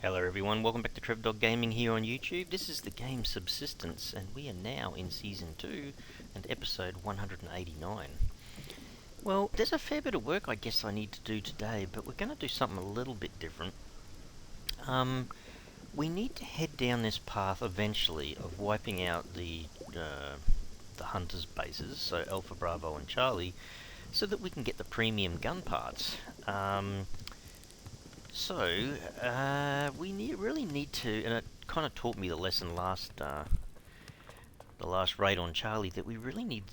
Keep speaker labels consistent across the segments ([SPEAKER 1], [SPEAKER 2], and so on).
[SPEAKER 1] Hello everyone, welcome back to TrevDog Gaming here on YouTube. This is the game Subsistence, and we are now in Season 2 and Episode 189. Well, there's a fair bit of work I guess I need to do today, but we're going to do something a little bit different. We need to head down this path eventually of wiping out the hunters' bases, so Alpha, Bravo and Charlie, so that we can get the premium gun parts. We really need to, and it kind of taught me the lesson the last raid on Charlie, that we really need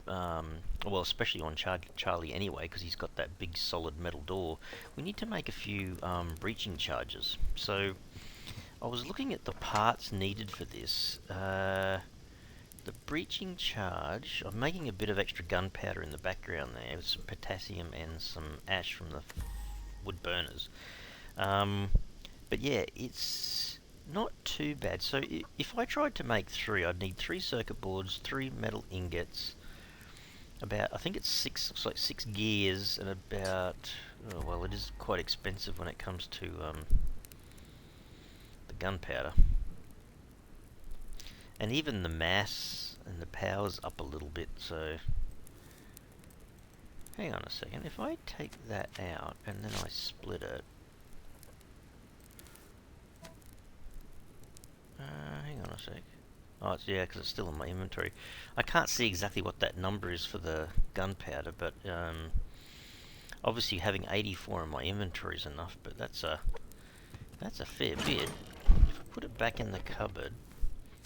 [SPEAKER 1] well, especially on Charlie anyway, because he's got that big solid metal door. We need to make a few breaching charges. So I was looking at the parts needed for this. The breaching charge, I'm making a bit of extra gunpowder in the background there, with some potassium and some ash from the wood burners. But yeah, it's not too bad. So if I tried to make 3, I'd need 3 circuit boards, 3 metal ingots, about, I think it's 6, looks like 6 gears, and about, oh, well, it is quite expensive when it comes to the gunpowder. And even the mass and the power's up a little bit, so hang on a second. If I take that out and then I split it, hang on a sec. Oh, it's, yeah, because it's still in my inventory. I can't see exactly what that number is for the gunpowder, but obviously having 84 in my inventory is enough. But that's a fair bit. If I put it back in the cupboard,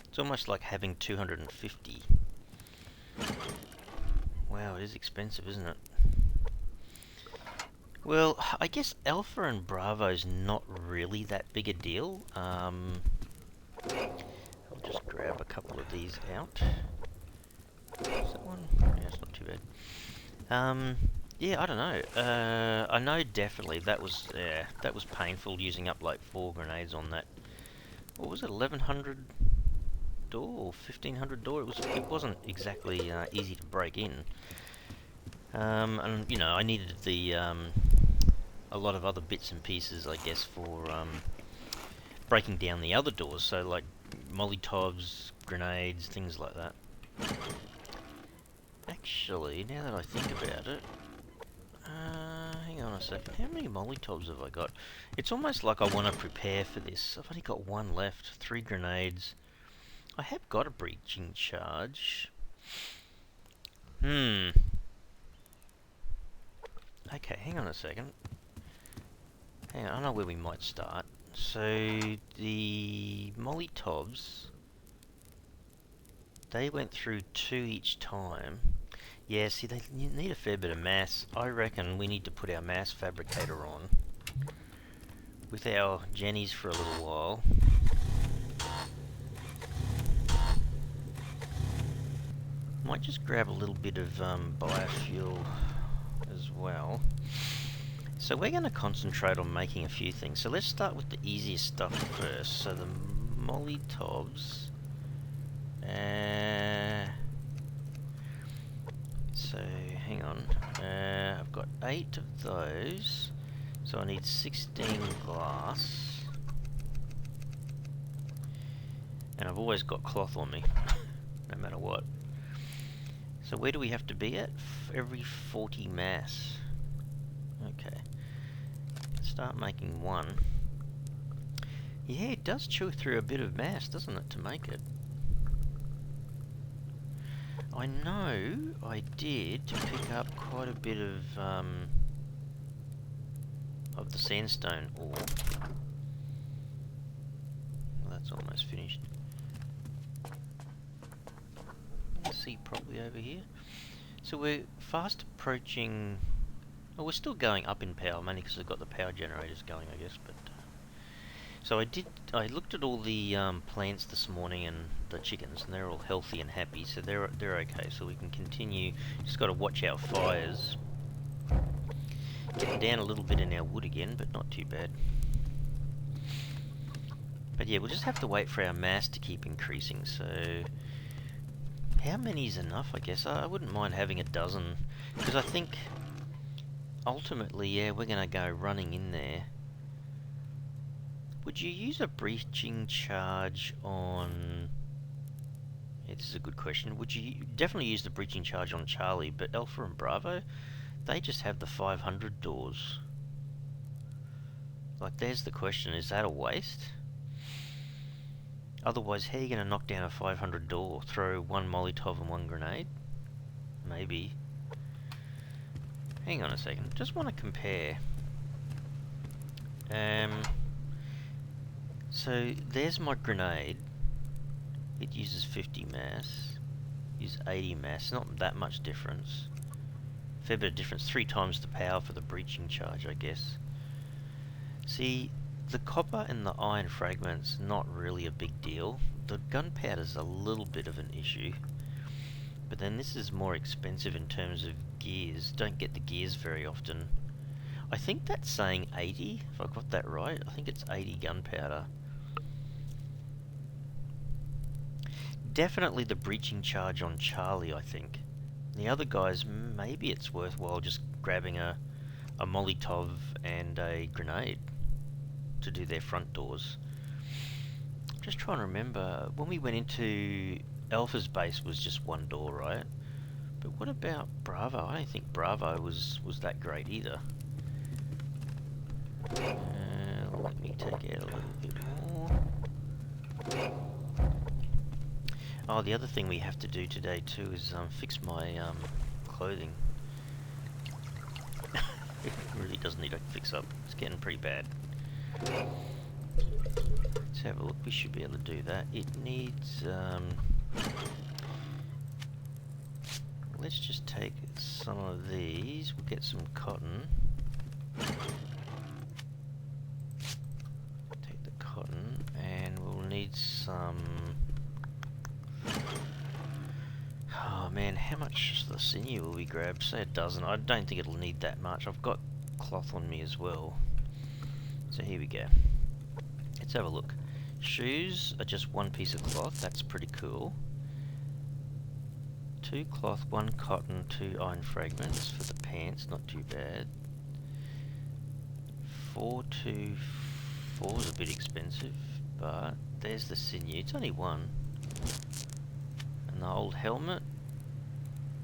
[SPEAKER 1] it's almost like having 250. Wow, it is expensive, isn't it? Well, I guess Alpha and Bravo's not really that big a deal. I'll just grab a couple of these out. Is that one? Yeah, it's not too bad. Yeah, I don't know. I know definitely that was painful, using up like 4 grenades on that. What was it? 1100 door or 1500 door? It wasn't exactly easy to break in. And you know, I needed a lot of other bits and pieces, I guess, for breaking down the other doors. So like Molotovs, grenades, things like that. Actually, now that I think about it, hang on a second. How many Molotovs have I got? It's almost like I want to prepare for this. I've only got 1 left. 3 grenades. I have got a breaching charge. Okay, hang on a second. Hang on, I know where we might start. So, the Molotovs, they went through 2 each time. Yeah, see, they need a fair bit of mass. I reckon we need to put our mass fabricator on with our jennies for a little while. Might just grab a little bit of biofuel as well. So we're going to concentrate on making a few things. So let's start with the easiest stuff first. So the Molotovs. So hang on. I've got 8 of those. So I need 16 glass. And I've always got cloth on me, no matter what. So where do we have to be at? Every 40 mass. Okay. Start making 1. Yeah, it does chew through a bit of mass, doesn't it, to make it? I know I did pick up quite a bit of the sandstone ore. Well, that's almost finished. See properly over here. So we're fast approaching. Well, we're still going up in power, mainly because I've got the power generators going, I guess. But so I looked at all the plants this morning and the chickens, and they're all healthy and happy, so they're okay. So we can continue. Just got to watch our fires. Getting down a little bit in our wood again, but not too bad. But yeah, we'll just have to wait for our mass to keep increasing. So how many is enough, I guess? I wouldn't mind having a dozen, because I think ultimately, yeah, we're going to go running in there Would you use a breaching charge on... Yeah, this is a good question. Would you definitely use the breaching charge on Charlie, but Alpha and Bravo, they just have the 500 doors. Like, there's the question, is that a waste? Otherwise, how are you going to knock down a 500 door? Throw one Molotov and one grenade? Maybe. Hang on a second, just want to compare. So, there's my grenade. It uses 50 mass. Uses 80 mass, not that much difference. Fair bit of difference, 3 times the power for the breaching charge, I guess. See, the copper and the iron fragments, not really a big deal. The gunpowder's a little bit of an issue. But then this is more expensive in terms of gears. Don't get the gears very often. I think that's saying 80, if I got that right. I think it's 80 gunpowder. Definitely the breaching charge on Charlie, I think. The other guys, maybe it's worthwhile just grabbing a Molotov and a grenade to do their front doors. I'm just trying to remember, when we went into Alpha's base was just one door, right? But what about Bravo? I don't think Bravo was that great either. Let me take out a little bit more. Oh, the other thing we have to do today too is fix my clothing. It really does need a fix up. It's getting pretty bad. Let's have a look. We should be able to do that. It needs... let's just take some of these. We'll get some cotton. Take the cotton, and we'll need some... Oh man, how much of the sinew will we grab? Say a dozen. I don't think it'll need that much. I've got cloth on me as well. So here we go. Let's have a look. Shoes are just one piece of cloth. That's pretty cool. 2 cloth, 1 cotton, 2 iron fragments for the pants. Not too bad. 4 to 4 is a bit expensive, but there's the sinew. It's only 1. And the old helmet.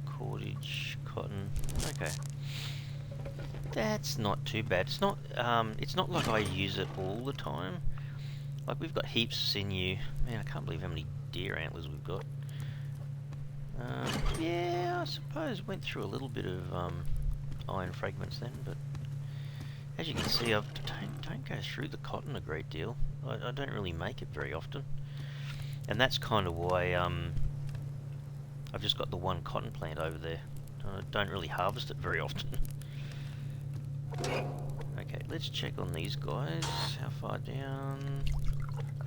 [SPEAKER 1] Cordage, cotton. Okay. That's not too bad. It's not like I use it all the time. Like, we've got heaps of sinew. Man, I can't believe how many deer antlers we've got. Yeah, I suppose went through a little bit of iron fragments then, but as you can see, I don't go through the cotton a great deal. I don't really make it very often, and that's kind of why I've just got the 1 cotton plant over there. I don't really harvest it very often. Okay, let's check on these guys. How far down?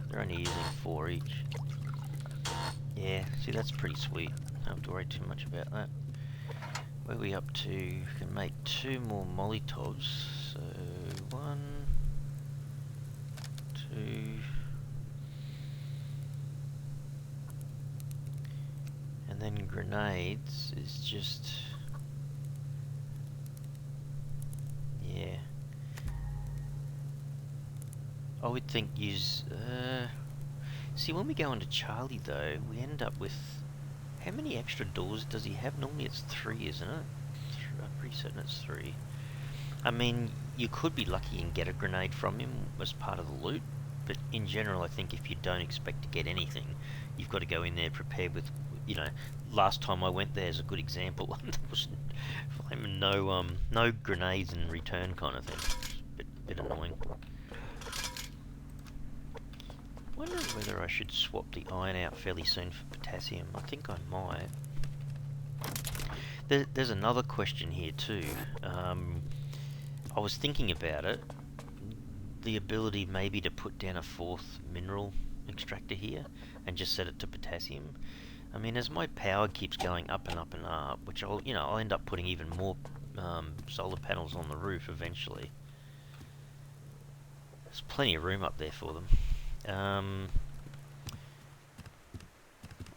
[SPEAKER 1] They're only using 4 each. Yeah, see, that's pretty sweet. Don't have to worry too much about that. Where are we up to? We can make 2 more Molotovs. So 1, 2. And then grenades is just... yeah. I would think use... see, when we go into Charlie though, we end up with... how many extra doors does he have? Normally it's 3, isn't it? I'm pretty certain it's 3. I mean, you could be lucky and get a grenade from him as part of the loot, but in general I think if you don't expect to get anything, you've got to go in there prepared with, you know, last time I went there is a good example. There was no grenades in return kind of thing. Bit annoying. Wondering whether I should swap the iron out fairly soon for potassium. I think I might. There's another question here too. I was thinking about it. The ability maybe to put down a 4th mineral extractor here and just set it to potassium. I mean, as my power keeps going up and up and up, which I'll end up putting even more solar panels on the roof eventually. There's plenty of room up there for them.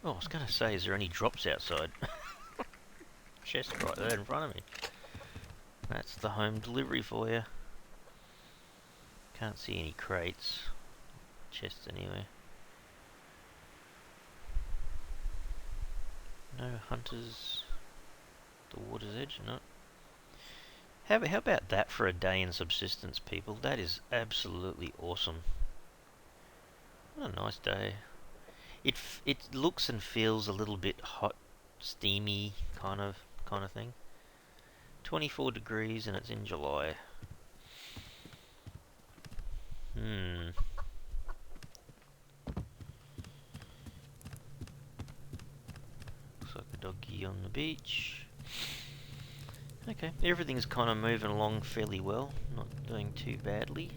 [SPEAKER 1] Oh, I was going to say, is there any drops outside? Chest right there in front of me. That's the home delivery for you. Can't see any crates. chests anyway. No hunters. The water's edge, no. How about that for a day in subsistence, people? That is absolutely awesome. What a nice day. It looks and feels a little bit hot, steamy kind of thing. 24 degrees and it's in July. Looks like a doggy on the beach. Okay, everything's kind of moving along fairly well. Not doing too badly.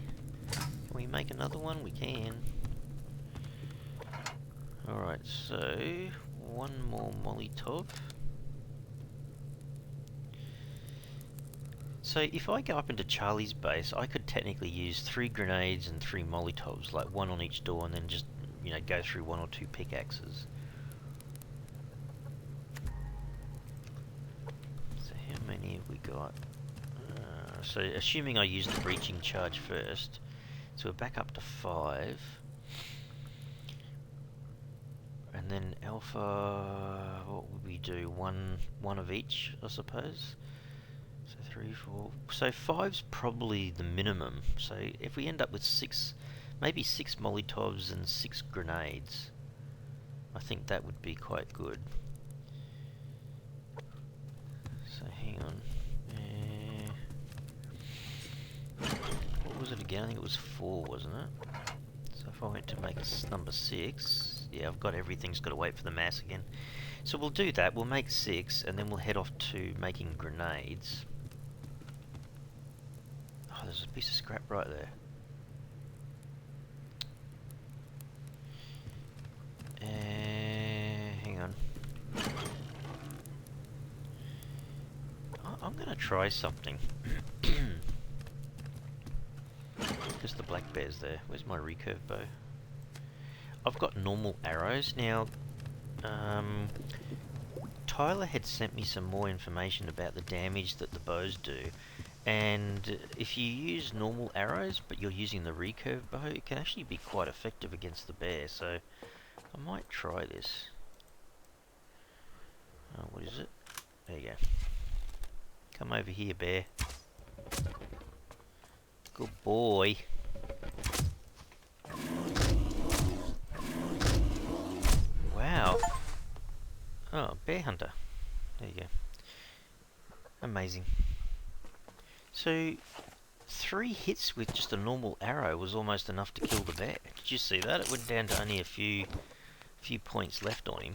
[SPEAKER 1] Can we make another one? We can. Alright, so one more Molotov. So if I go up into Charlie's base, I could technically use 3 grenades and 3 Molotovs, like one on each door, and then just, you know, go through 1 or 2 pickaxes. So how many have we got? So assuming I use the breaching charge first, so we're back up to 5. And then alpha, what would we do? One of each, I suppose. So 3, 4. So 5's probably the minimum. So if we end up with 6, maybe 6 Molotovs and 6 grenades, I think that would be quite good. So hang on. What was it again? I think it was 4, wasn't it? So if I went to make number 6, yeah, I've got everything's got to wait for the mass again. So we'll do that. We'll make 6, and then we'll head off to making grenades. Oh, there's a piece of scrap right there. Hang on. I'm going to try something. Because the black bear's there. Where's my recurve bow? I've got normal arrows. Now, Tyler had sent me some more information about the damage that the bows do. And if you use normal arrows, but you're using the recurve bow, it can actually be quite effective against the bear. So, I might try this. What is it? There you go. Come over here, bear. Good boy. Wow. Oh, bear hunter. There you go. Amazing. So, 3 hits with just a normal arrow was almost enough to kill the bear. Did you see that? It went down to only a few points left on him.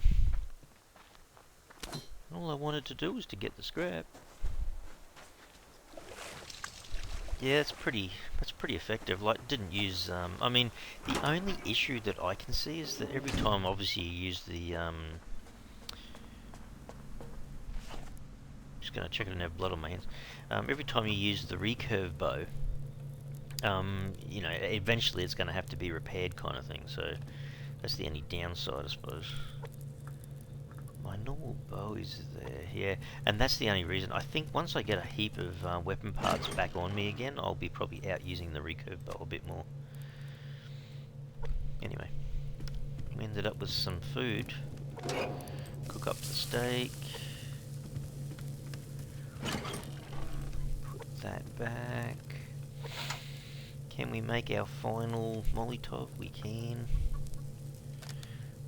[SPEAKER 1] And all I wanted to do was to get the scrap. Yeah, that's pretty effective. Like, didn't use, I mean, the only issue that I can see is that every time, obviously, you use the, just gonna check I don't have blood on my hands. Every time you use the recurve bow, you know, eventually it's gonna have to be repaired kind of thing, so that's the only downside, I suppose. My normal bow is there, yeah, and that's the only reason. I think once I get a heap of weapon parts back on me again, I'll be probably out using the recurve bow a bit more. Anyway, we ended up with some food. Cook up the steak. Put that back. Can we make our final Molotov? We can.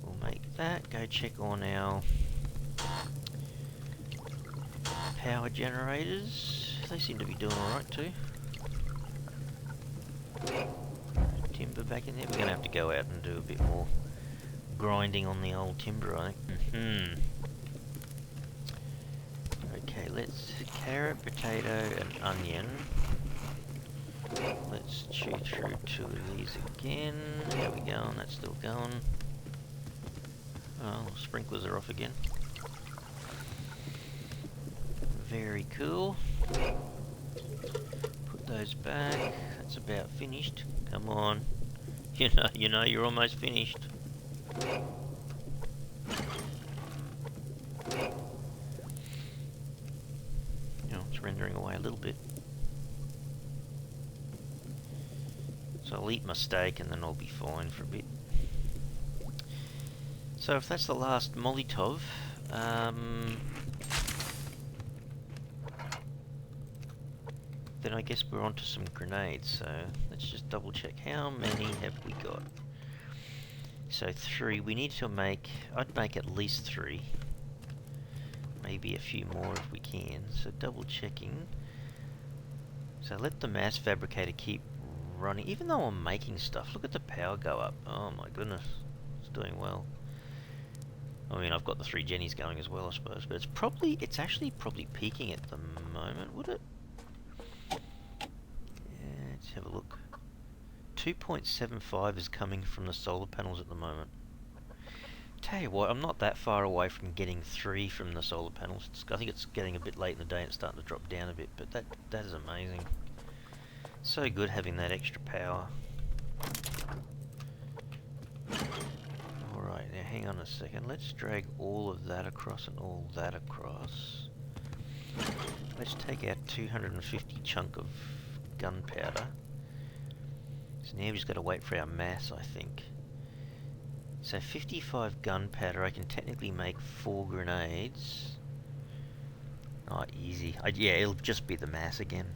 [SPEAKER 1] We'll make that. Go check on our power generators. They seem to be doing alright too. Timber back in there. We're going to have to go out and do a bit more grinding on the old timber, I think. Okay, let's carrot, potato and onion. Let's chew through 2 of these again. How we going? That's still going. Oh, sprinklers are off again. Very cool. Put those back. That's about finished. Come on. You know you're almost finished. It's rendering away a little bit. So I'll eat my steak and then I'll be fine for a bit. So if that's the last Molotov, then I guess we're on to some grenades. So let's just double check. How many have we got? So 3. We need to make, I'd make at least 3. Maybe a few more if we can. So double checking. So let the mass fabricator keep running. Even though I'm making stuff, look at the power go up. Oh my goodness, it's doing well. I mean, I've got the 3 Jennies going as well, I suppose, but it's actually probably peaking at the moment, would it? Yeah, let's have a look. 2.75 is coming from the solar panels at the moment. Tell you what, I'm not that far away from getting 3 from the solar panels. I think it's getting a bit late in the day and it's starting to drop down a bit, but that is amazing. So good having that extra power. Alright, now hang on a second. Let's drag all of that across and all that across. Let's take our 250 chunk of gunpowder. So now we've just got to wait for our mass, I think. So 55 gunpowder, I can technically make 4 grenades. Not easy. Yeah, it'll just be the mass again.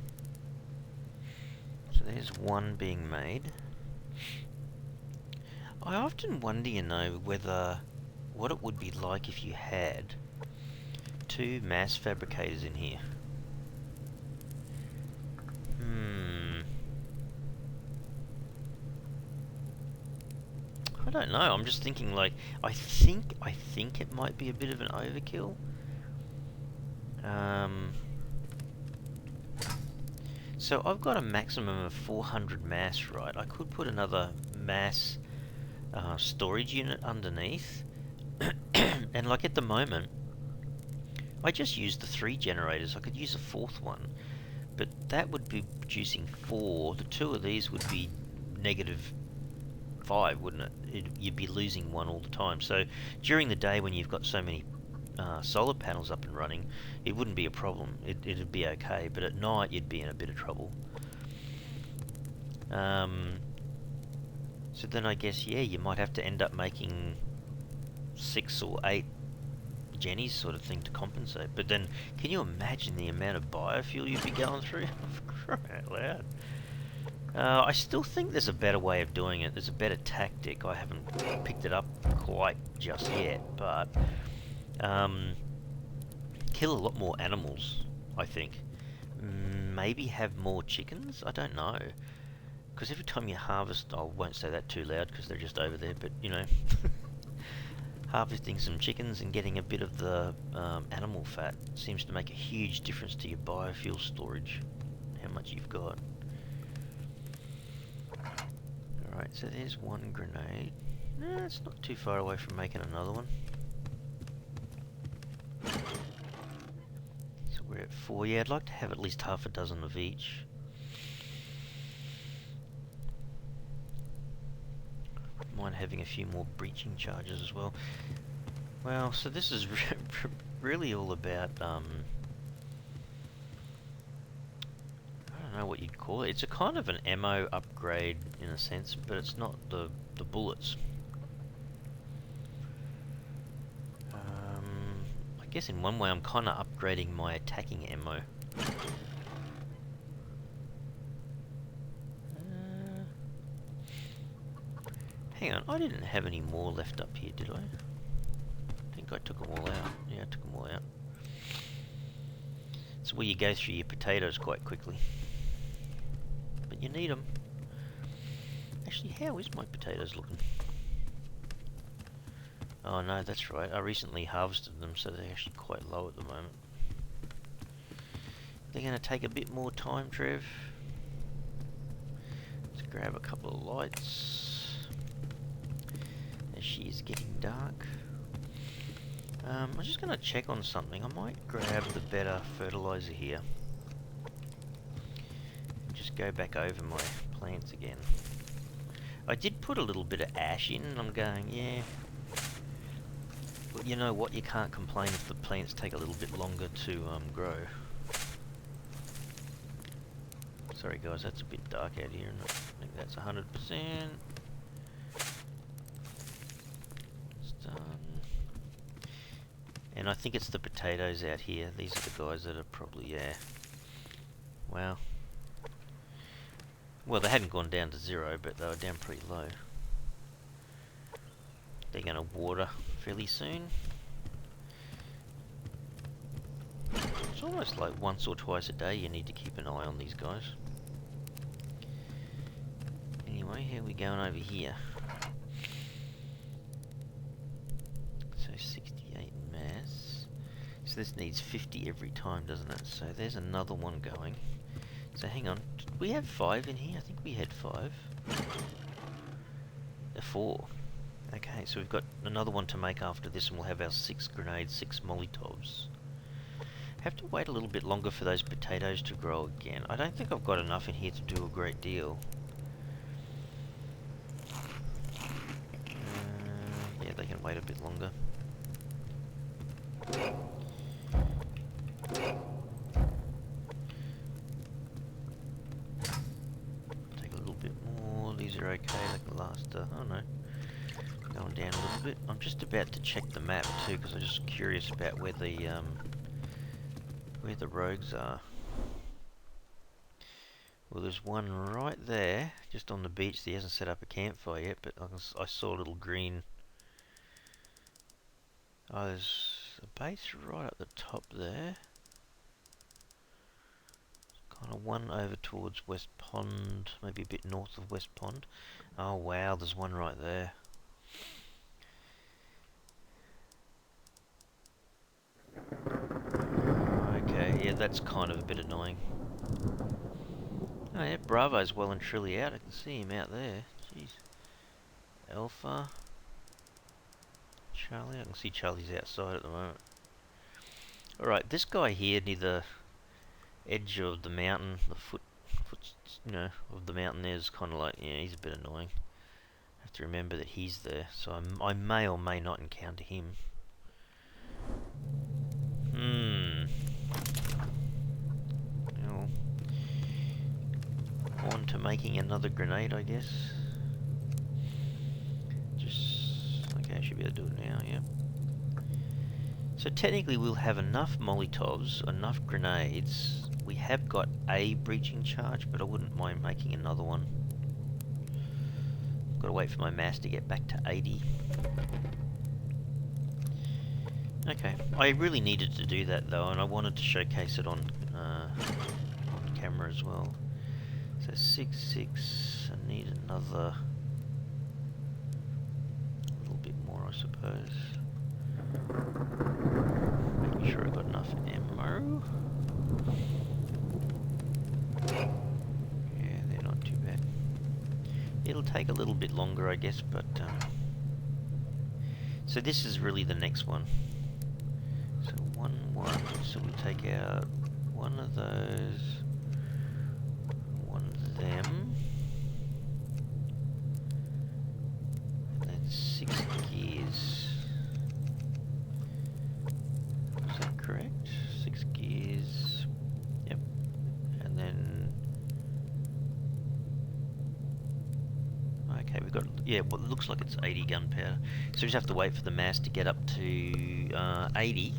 [SPEAKER 1] So there's 1 being made. I often wonder, you know, what it would be like if you had 2 mass fabricators in here. I don't know. I'm just thinking, like, I think it might be a bit of an overkill. So I've got a maximum of 400 mass, right? I could put another mass storage unit underneath, and like at the moment, I just used the 3 generators. I could use a 4th one, but that would be producing 4. The 2 of these would be -5, wouldn't it? You'd be losing 1 all the time. So during the day when you've got so many solar panels up and running, it wouldn't be a problem. It'd be okay, but at night you'd be in a bit of trouble. So then I guess, yeah, you might have to end up making 6 or 8 Jennies sort of thing to compensate. But then, can you imagine the amount of biofuel you'd be going through? For crying out loud. I still think there's a better way of doing it. There's a better tactic. I haven't picked it up quite just yet, but kill a lot more animals, I think. Maybe have more chickens? I don't know. Because every time you harvest, I won't say that too loud because they're just over there, but you know, harvesting some chickens and getting a bit of the animal fat seems to make a huge difference to your biofuel storage, how much you've got. Alright, so there's 1 grenade. No, it's not too far away from making another one. So we're at 4. Yeah, I'd like to have at least half a dozen of each. Mind having a few more breaching charges as well. Well, so this is really all about, I don't know what you'd call it. It's a kind of an ammo upgrade in a sense, but it's not the bullets. I guess in one way I'm kind of upgrading my attacking ammo. Hang on, I didn't have any more left up here, did I? I think I took them all out. Yeah, I took them all out. It's where you go through your potatoes quite quickly. But you need them. Actually, how is my potatoes looking? Oh no, that's right. I recently harvested them, so they're actually quite low at the moment. They're going to take a bit more time, Trev. Let's grab a couple of lights. As she is getting dark. I'm just going to check on something. I might grab the better fertilizer here. And just go back over my plants again. I did put a little bit of ash in, and I'm going, yeah. But you know what? You can't complain if the plants take a little bit longer to grow. Sorry guys, that's a bit dark out here, isn't it? think that's 100%. It's done. And I think it's the potatoes out here. These are the guys that are probably, yeah. Wow. Well, they hadn't gone down to 0, but they were down pretty low. They're going to water fairly soon. It's almost like once or twice a day you need to keep an eye on these guys. Anyway, how are we going over here? So 68 mass. So this needs 50 every time, doesn't it? So there's another one going. So hang on, did we have 5 in here? I think we had 5. 4. Okay, so we've got another one to make after this, and we'll have our 6 grenades, 6 Molotovs. Have to wait a little bit longer for those potatoes to grow again. I don't think I've got enough in here to do a great deal. Yeah, they can wait a bit longer. Take a little bit more. These are okay, they can last, oh no. Going down a little bit. I'm just about to check the map too, because I'm just curious about where the rogues are. Well, there's one right there, just on the beach. He hasn't set up a campfire yet, but I saw a little green. Oh, there's a base right at the top there. Kind of one over towards West Pond, maybe a bit north of West Pond. Oh wow, there's one right there. Okay, yeah, that's kind of a bit annoying. Oh yeah, Bravo's well and truly out. I can see him out there. Jeez. Alpha. Charlie. I can see Charlie's outside at the moment. Alright, this guy here near the edge of the mountain, the foot you know, of the mountain there is kind of like, yeah, he's a bit annoying. I have to remember that he's there, so I may or may not encounter him. Well, on to making another grenade, I guess. Okay, I should be able to do it now, yeah. So technically we'll have enough Molotovs, enough grenades. We have got a breaching charge, but I wouldn't mind making another one. Got to wait for my mass to get back to 80. Okay, I really needed to do that though, and I wanted to showcase it on camera as well. So 6, I need another little bit more, I suppose. Making sure I got enough ammo. Yeah, they're not too bad. It'll take a little bit longer, I guess, but so this is really the next one. So 1, so we take out one of those, one of them, and then 6 gears. Is that correct? 6 gears. Yep. And then okay, we've got, yeah, well, it looks like it's 80 gunpowder. So we just have to wait for the mass to get up to 80.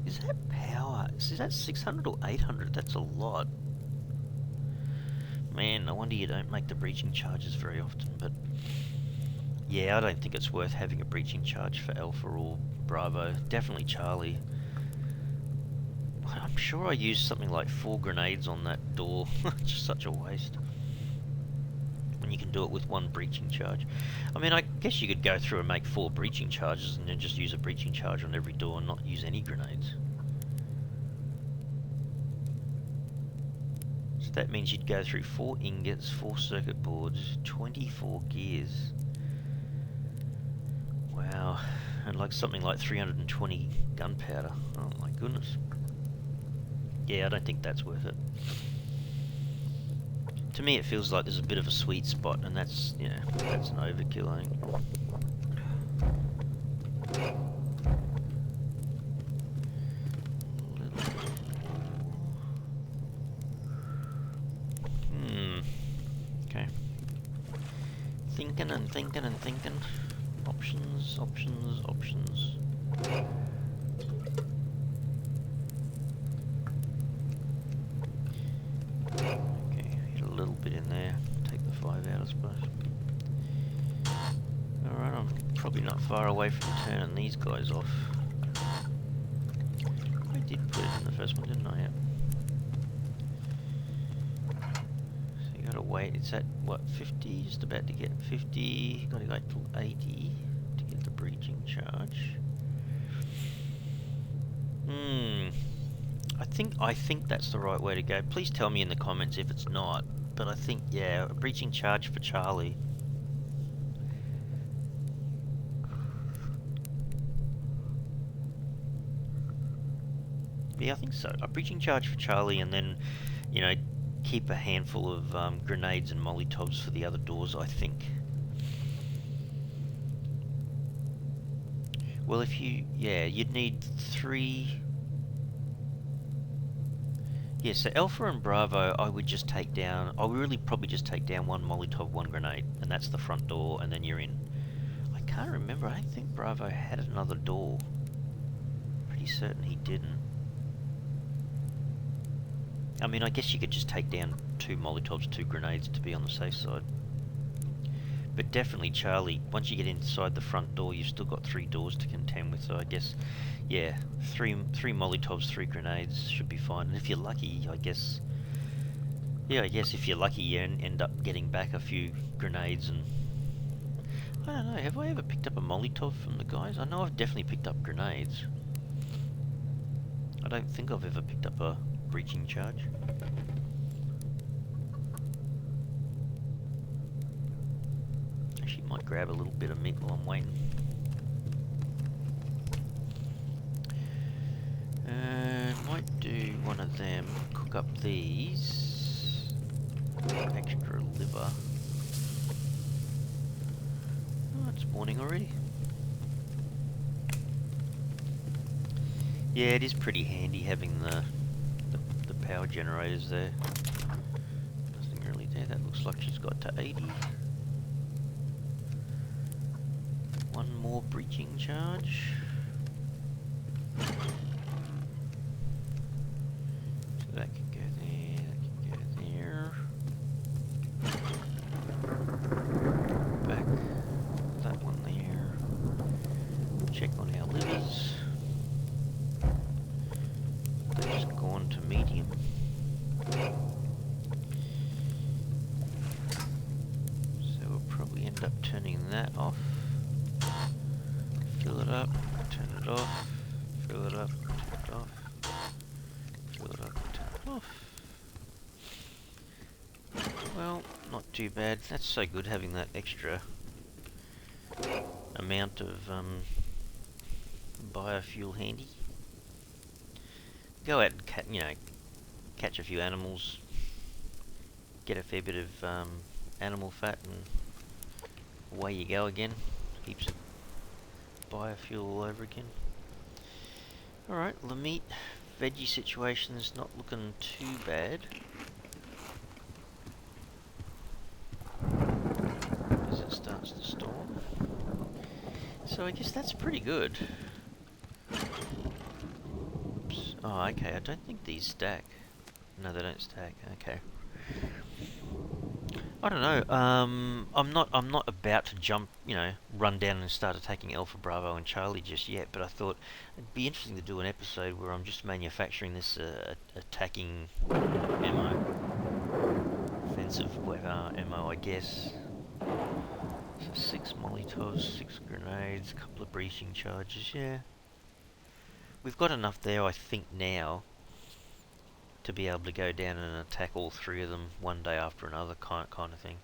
[SPEAKER 1] Is that power? Is that 600 or 800? That's a lot. Man, I wonder you don't make the breaching charges very often, but yeah, I don't think it's worth having a breaching charge for Alpha or Bravo. Definitely Charlie. I'm sure I used something like 4 grenades on that door. Just such a waste. When you can do it with 1 breaching charge. I mean, I guess you could go through and make 4 breaching charges and then just use a breaching charge on every door and not use any grenades. So that means you'd go through 4 ingots, 4 circuit boards, 24 gears. Wow. And like something like 320 gunpowder. Oh my goodness. Yeah, I don't think that's worth it. To me, it feels like there's a bit of a sweet spot, and that's, you know, that's an overkill, I think. thinking and thinking and thinking. Options, options, options. Okay, hit a little bit in there. Take the 5 out, I suppose. Alright, I'm probably not far away from turning these guys off. I did put it in the first one, didn't I? Yeah. So you gotta wait. It's at, what, 50? Just about to get 50. Gotta go till 80 to get the breaching charge. I think that's the right way to go. Please tell me in the comments if it's not. But I think, yeah, a breaching charge for Charlie. Yeah, I think so. A breaching charge for Charlie, and then, you know, keep a handful of grenades and Molotovs for the other doors, I think. Well, if you... yeah, you'd need 3... yeah, so Alpha and Bravo, I would just take down... I would really probably just take down 1 Molotov, 1 grenade, and that's the front door, and then you're in. I can't remember. I don't think Bravo had another door. Pretty certain he didn't. I mean, I guess you could just take down 2 Molotovs, 2 grenades to be on the safe side. But definitely Charlie, once you get inside the front door, you've still got 3 doors to contend with, so I guess, yeah, 3 Molotovs, 3 grenades should be fine. And if you're lucky, I guess, yeah, I guess if you're lucky, you end up getting back a few grenades and... I don't know, have I ever picked up a Molotov from the guys? I know I've definitely picked up grenades. I don't think I've ever picked up a breaching charge. Actually, might grab a little bit of meat while I'm waiting. Might do one of them. Cook up these. Extra liver. Oh, it's morning already. Yeah, it is pretty handy having the power generators there. Nothing really there. That looks like she's got to 80. 1 more breaching charge. So that can go there, that can go there. Back that one there. Check on our livers. They've just gone to medium. So we'll probably end up turning that off. Fill it up, turn it off, fill it up, turn it off, fill it up, turn it off. Well, not too bad. That's so good having that extra amount of biofuel handy. Go out and catch a few animals, get a fair bit of animal fat, and away you go again. Heaps of biofuel all over again. Alright, the meat veggie situation is not looking too bad. As it starts to storm. So I guess that's pretty good. Oops. Oh, okay, I don't think these stack. No, they don't stack, okay. I don't know. I'm not about to jump, run down and start attacking Alpha, Bravo, and Charlie just yet. But I thought it'd be interesting to do an episode where I'm just manufacturing this attacking ammo, offensive ammo, I guess. So 6 Molotovs, 6 grenades, a couple of breaching charges. Yeah, we've got enough there, I think, now to be able to go down and attack all 3 of them one day after another, kind of thing.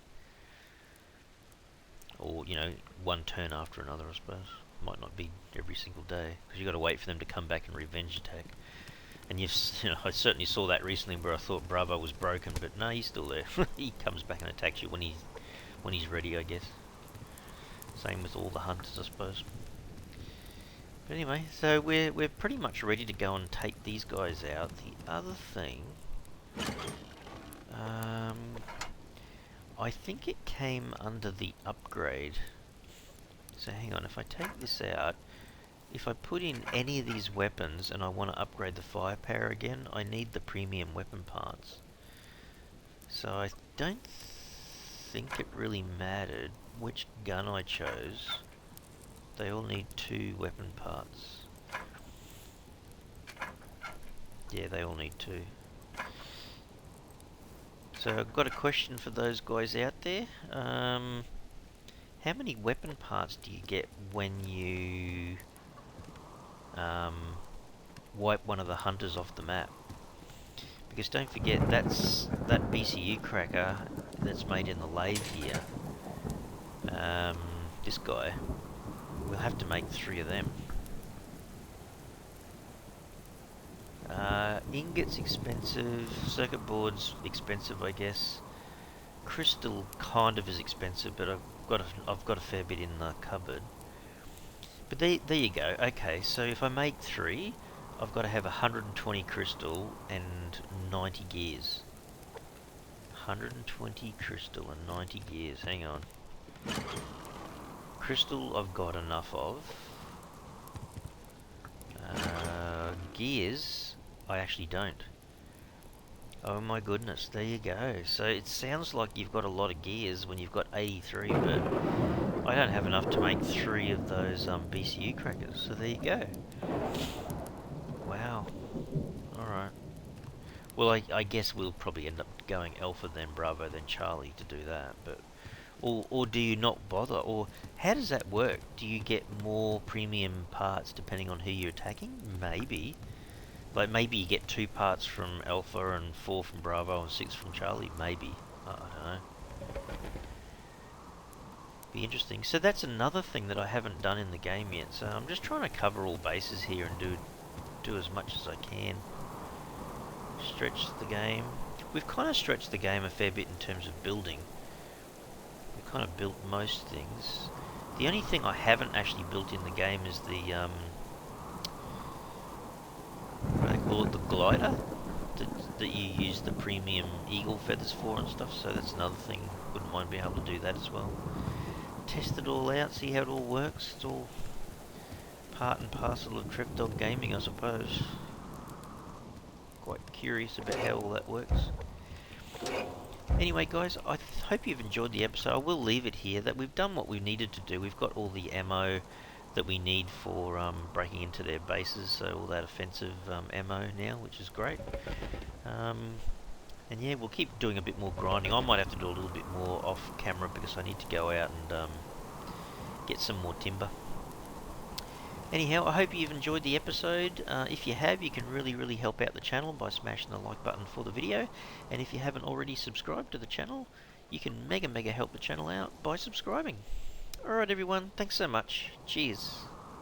[SPEAKER 1] Or, one turn after another, I suppose. Might not be every single day, because you've got to wait for them to come back and revenge attack. And I certainly saw that recently where I thought Bravo was broken, but no, he's still there. He comes back and attacks you when he's ready, I guess. Same with all the hunters, I suppose. But anyway, so we're pretty much ready to go and take these guys out. The other thing, I think it came under the upgrade. So hang on, if I take this out, if I put in any of these weapons and I want to upgrade the firepower again, I need the premium weapon parts. So I don't think it really mattered which gun I chose. They all need 2 weapon parts. Yeah, they all need 2. So I've got a question for those guys out there. How many weapon parts do you get when you wipe one of the hunters off the map? Because don't forget, that BCU cracker that's made in the lathe here. This guy, we'll have to make 3 of them. Ingots expensive, circuit boards expensive, I guess. Crystal kind of is expensive, but I've got a fair bit in the cupboard. But there you go. Okay, so if I make 3, I've got to have 120 crystal and 90 gears. 120 crystal and 90 gears. Hang on. Crystal I've got enough of. Gears I actually don't. Oh my goodness, there you go. So it sounds like you've got a lot of gears when you've got 83, but I don't have enough to make 3 of those BCU crackers. So there you go. Wow. Alright. Well, I guess we'll probably end up going Alpha, then Bravo, then Charlie to do that. But or do you not bother? Or how does that work? Do you get more premium parts depending on who you're attacking? Maybe. Like maybe you get 2 parts from Alpha and 4 from Bravo and 6 from Charlie. Maybe. I don't know. Be interesting. So that's another thing that I haven't done in the game yet. So I'm just trying to cover all bases here and do as much as I can. Stretch the game. We've kind of stretched the game a fair bit in terms of building. We've kind of built most things. The only thing I haven't actually built in the game is the what do they call it, the glider that you use the premium eagle feathers for and stuff. So that's another thing. Wouldn't mind being able to do that as well. Test it all out, see how it all works. It's all part and parcel of Trek Dog Gaming, I suppose. Quite curious about how all that works. Anyway, guys, I hope you've enjoyed the episode. I will leave it here. That we've done what we needed to do. We've got all the ammo that we need for breaking into their bases. So all that offensive ammo now, which is great. And yeah, we'll keep doing a bit more grinding. I might have to do a little bit more off camera because I need to go out and get some more timber. Anyhow, I hope you've enjoyed the episode. If you have, you can really help out the channel by smashing the like button for the video. And if you haven't already subscribed to the channel, you can mega help the channel out by subscribing. Alright everyone, thanks so much. Cheers.